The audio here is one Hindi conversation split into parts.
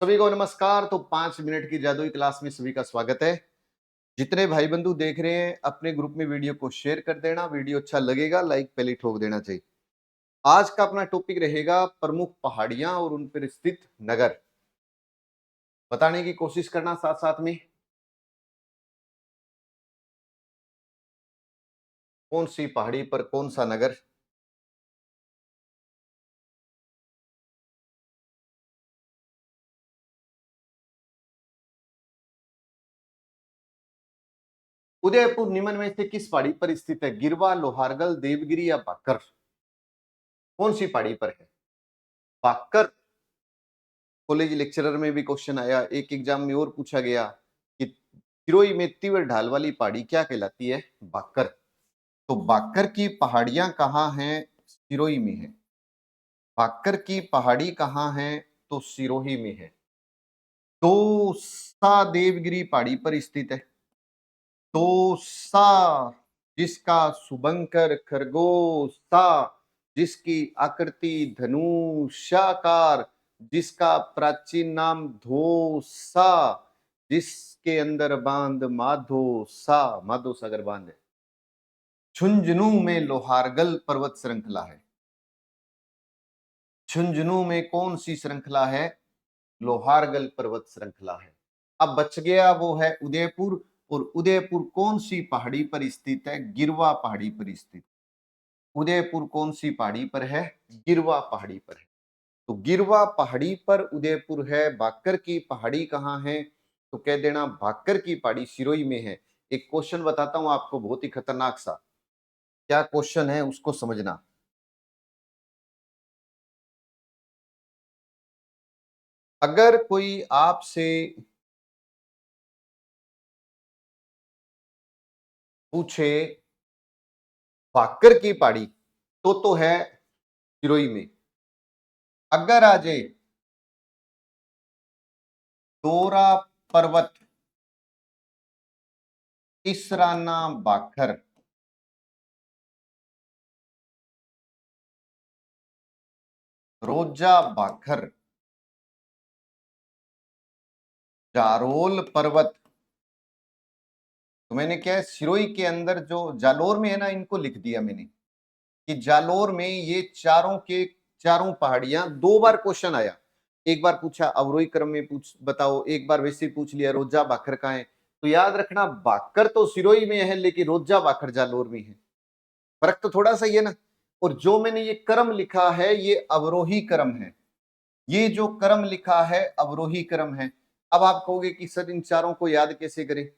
सभी को नमस्कार। तो 5 मिनट की जादुई क्लास में सभी का स्वागत है। जितने भाई बंधु देख रहे हैं अपने ग्रुप में वीडियो को शेयर कर देना। वीडियो अच्छा लगेगा लाइक पहले ठोक देना चाहिए। आज का अपना टॉपिक रहेगा प्रमुख पहाड़ियां और उन पर स्थित नगर। बताने की कोशिश करना साथ साथ में कौन सी पहाड़ी पर कौन सा नगर। उदयपुर निम्न में से किस पहाड़ी पर स्थित है? गिरवा, लोहारगल, देवगिरी या बाकर? कौन सी पहाड़ी पर है? बाकर। कॉलेज लेक्चरर में भी क्वेश्चन आया, एक एग्जाम में और पूछा गया कि सिरोही में तीव्र ढाल वाली पहाड़ी क्या कहलाती है? बाकर। तो बाकर की पहाड़ियां कहाँ हैं? सिरोही में है। बाकर की पहाड़ी कहाँ है? तो सिरोही में है। तोसा देवगिरी पहाड़ी पर स्थित है। तोसा जिसका शुभंकर खरगोश सा, जिसकी आकृति धनुषाकार, जिसका प्राचीन नाम धोसा, जिसके अंदर बांध माधोसा, माधो सागर बांध है। झुंझुनू में लोहारगल पर्वत श्रृंखला है। झुंझुनू में कौन सी श्रृंखला है? लोहारगल पर्वत श्रृंखला है। अब बच गया वो है उदयपुर। और उदयपुर कौन सी पहाड़ी पर स्थित है? गिरवा पहाड़ी पर स्थित। उदयपुर कौन सी पहाड़ी पर है? गिरवा पहाड़ी पर है। तो गिरवा पहाड़ी पर उदयपुर है। भाकर की पहाड़ी कहाँ है? तो कह देना भाकर की पहाड़ी सिरोही में है। एक क्वेश्चन बताता हूं आपको, बहुत ही खतरनाक सा। क्या क्वेश्चन है उसको समझना। अगर कोई आपसे पूछे भाकर की पहाड़ी तो है सिरोही में। अगर आ जाए डोरा पर्वत, इसराना बाखर, रोजा बाखर, जारोल पर्वत। तो मैंने क्या है, सिरोही के अंदर जो जालोर में है ना, इनको लिख दिया मैंने कि जालोर में ये चारों के चारों पहाड़ियां। 2 बार क्वेश्चन आया। एक बार पूछा अवरोही क्रम में पूछ बताओ, एक बार वैसे ही पूछ लिया रोजा बाखर कहाँ है। तो याद रखना बाखर तो सिरोही में है लेकिन रोजा बाखर जालोर में है। फर्क तो थोड़ा सा ही है ना। और जो मैंने ये क्रम लिखा है ये अवरोही क्रम है। ये जो क्रम लिखा है अवरोही क्रम है। अब आप कहोगे कि सर इन चारों को याद कैसे करें?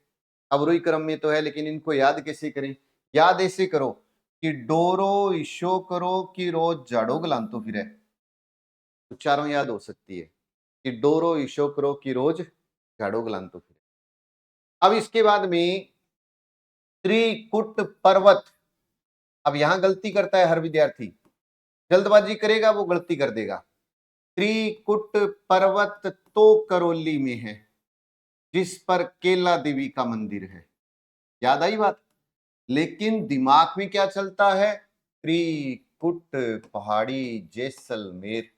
अवरोही क्रम में तो है लेकिन इनको याद कैसे करें? याद ऐसे करो कि डोरो ईशो करो कि रोज झाड़ो गलांतो फिरे। तो चारों याद हो सकती है कि डोरो ईशो करो कि रोज झाड़ो गलांतो फिरे। अब इसके बाद में त्रिकुट पर्वत। अब यहां गलती करता है हर विद्यार्थी, जल्दबाजी करेगा वो गलती कर देगा। त्रिकुट पर्वत तो करौली में है, जिस पर केला देवी का मंदिर है। याद आई बात? लेकिन दिमाग में क्या चलता है? त्रिकुट पहाड़ी जैसलमेर।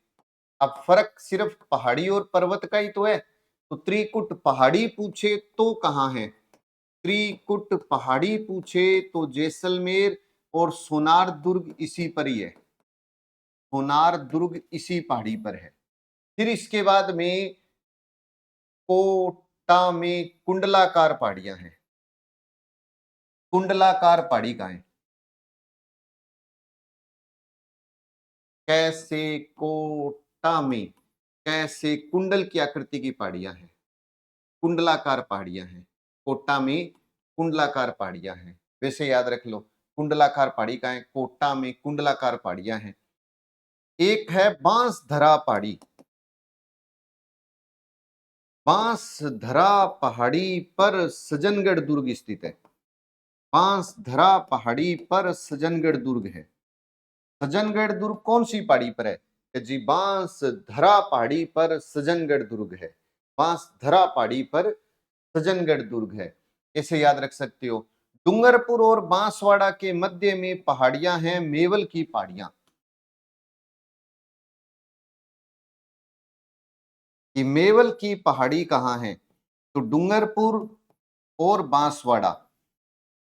अब फर्क सिर्फ पहाड़ी और पर्वत का ही तो है। तो त्रिकुट पहाड़ी पूछे तो कहां है? त्रिकुट पहाड़ी पूछे तो जैसलमेर। और सोनार दुर्ग इसी पर ही है। सोनार दुर्ग इसी पहाड़ी पर है। फिर इसके बाद में कोटा में कुंडलाकार पहाड़ियां हैं। कुंडलाकार पहाड़ी कहां है? कैसे कोटा में कैसे कुंडल की आकृति की पहाड़ियां हैं। कुंडलाकार पहाड़ियां हैं। कोटा में कुंडलाकार पहाड़ियां हैं। वैसे याद रख लो कुंडलाकार पहाड़ी कहां है? कोटा में कुंडलाकार पहाड़ियां हैं। एक है बांसधरा पहाड़ी। बांसधरा पहाड़ी पर सज्जनगढ़ दुर्ग स्थित है। बांसधरा पहाड़ी पर सज्जनगढ़ दुर्ग है। सज्जनगढ़ दुर्ग कौन सी पहाड़ी पर है? जी बांसधरा पहाड़ी पर सज्जनगढ़ दुर्ग है। बांसधरा पहाड़ी पर सज्जनगढ़ दुर्ग है। इसे याद रख सकते हो। डूंगरपुर और बांसवाड़ा के मध्य में पहाड़ियां हैं, मेवल की पहाड़ियां। कि मेवल की पहाड़ी कहाँ है, तो डूंगरपुर और बांसवाड़ा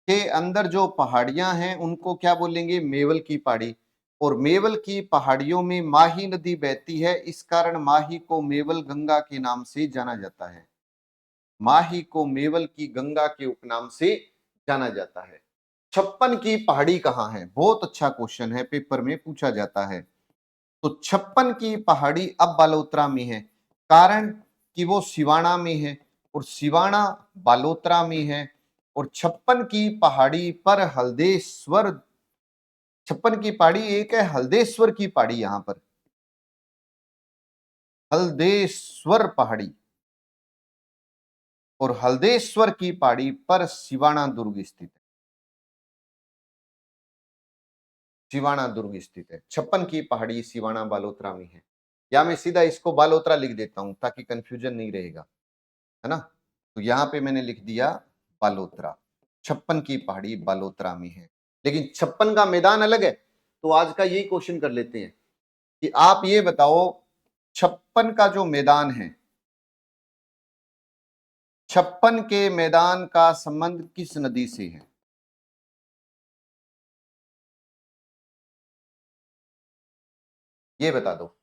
के अंदर जो पहाड़ियां हैं उनको क्या बोलेंगे, मेवल की पहाड़ी। और मेवल की पहाड़ियों में माही नदी बहती है, इस कारण माही को मेवल गंगा के नाम से जाना जाता है। माही को मेवल की गंगा के उपनाम से जाना जाता है। छप्पन की पहाड़ी कहाँ है, बहुत अच्छा क्वेश्चन है, पेपर में पूछा जाता है। तो छप्पन की पहाड़ी अब बालोतरा में है, कारण कि वो सिवाना में है और सिवाना बालोतरा में है। और छप्पन की पहाड़ी पर हल्देश्वर, छप्पन की पहाड़ी एक है हल्देश्वर की पहाड़ी, यहां पर हल्देश्वर पहाड़ी, और हल्देश्वर की पहाड़ी पर सिवाना दुर्ग स्थित है। सिवाना दुर्ग स्थित है, छप्पन की पहाड़ी सिवाना बालोतरा में है। या मैं सीधा इसको बालोतरा लिख देता हूं ताकि कंफ्यूजन नहीं रहेगा, है ना। तो यहां पे मैंने लिख दिया बालोतरा, छप्पन की पहाड़ी बालोतरा में है। लेकिन छप्पन का मैदान अलग है। तो आज का यही क्वेश्चन कर लेते हैं कि आप ये बताओ, छप्पन का जो मैदान है, छप्पन के मैदान का संबंध किस नदी से है। ये बता दो।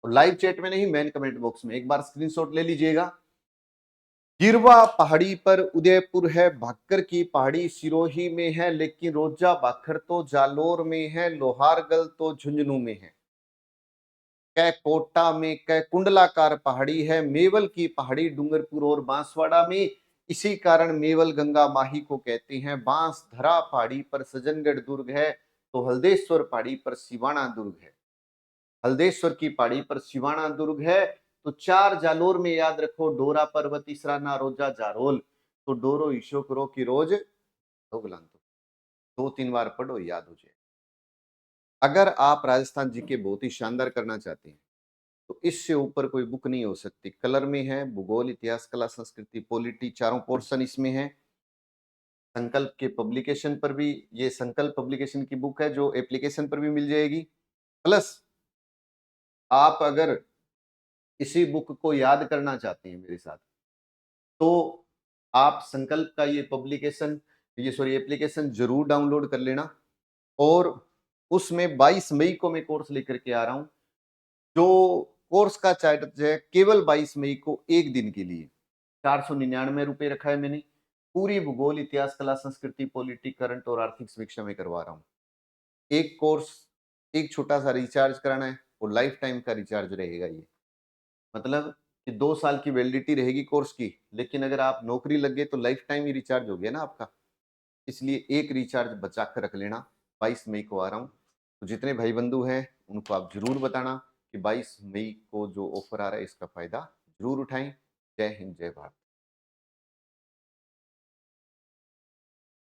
और लाइव चैट में नहीं, मेन कमेंट बॉक्स में एक बार स्क्रीनशॉट ले लीजिएगा। गिरवा पहाड़ी पर उदयपुर है, भाकर की पहाड़ी सिरोही में है, लेकिन रोजा भाखर तो जालोर में है, लोहारगल तो झुंझुनू में है। कै कोटा में कै कुंडलाकार पहाड़ी है, मेवल की पहाड़ी डूंगरपुर और बांसवाड़ा में, इसी कारण मेवल गंगा माही को कहते हैं। बांस धरा पहाड़ी पर सज्जनगढ़ दुर्ग है, तो हल्देश्वर पहाड़ी पर सिवाना दुर्ग है। हल्देश्वर की पहाड़ी पर सिवाना दुर्ग है। तो चार जालोर में याद रखो, डोरा पर्वत इसराना रोजा जारोल, तो डोरो ईशो करो की रोज होगलान, तो 2-3 बार पढ़ो, याद हो जाए। अगर आप राजस्थान जी के बहुत ही शानदार करना चाहते हैं तो इससे ऊपर कोई बुक नहीं हो सकती। कलर में है, भूगोल, इतिहास, कला, संस्कृति, पॉलिटी, चारों पोर्शन इसमें है। संकल्प के पब्लिकेशन पर भी, ये संकल्प पब्लिकेशन की बुक है जो एप्लीकेशन पर भी मिल जाएगी। प्लस आप अगर इसी बुक को याद करना चाहते हैं मेरे साथ, तो आप संकल्प का ये पब्लिकेशन, ये सॉरी एप्लीकेशन जरूर डाउनलोड कर लेना। और उसमें 22 मई को मैं कोर्स लेकर के आ रहा हूं, जो कोर्स का चार्ज है केवल 22 मई को एक दिन के लिए 499 रुपए रखा है मैंने। पूरी भूगोल, इतिहास, कला, संस्कृति, पॉलिटी, करंट और आर्थिक समीक्षा में करवा रहा हूँ। एक कोर्स, एक छोटा सा रिचार्ज कराना है और लाइफ टाइम का रिचार्ज रहेगा ये। मतलब कि 2 साल की वैलिडिटी रहेगी कोर्स की, लेकिन अगर आप नौकरी लग गए तो लाइफ टाइम ही रिचार्ज हो गया ना आपका। इसलिए एक रिचार्ज बचा कर रख लेना। 22 मई को आ रहा हूँ, तो जितने भाई बंधु हैं उनको आप जरूर बताना कि 22 मई को जो ऑफर आ रहा है इसका फायदा जरूर उठाएं। जय हिंद, जय भारत।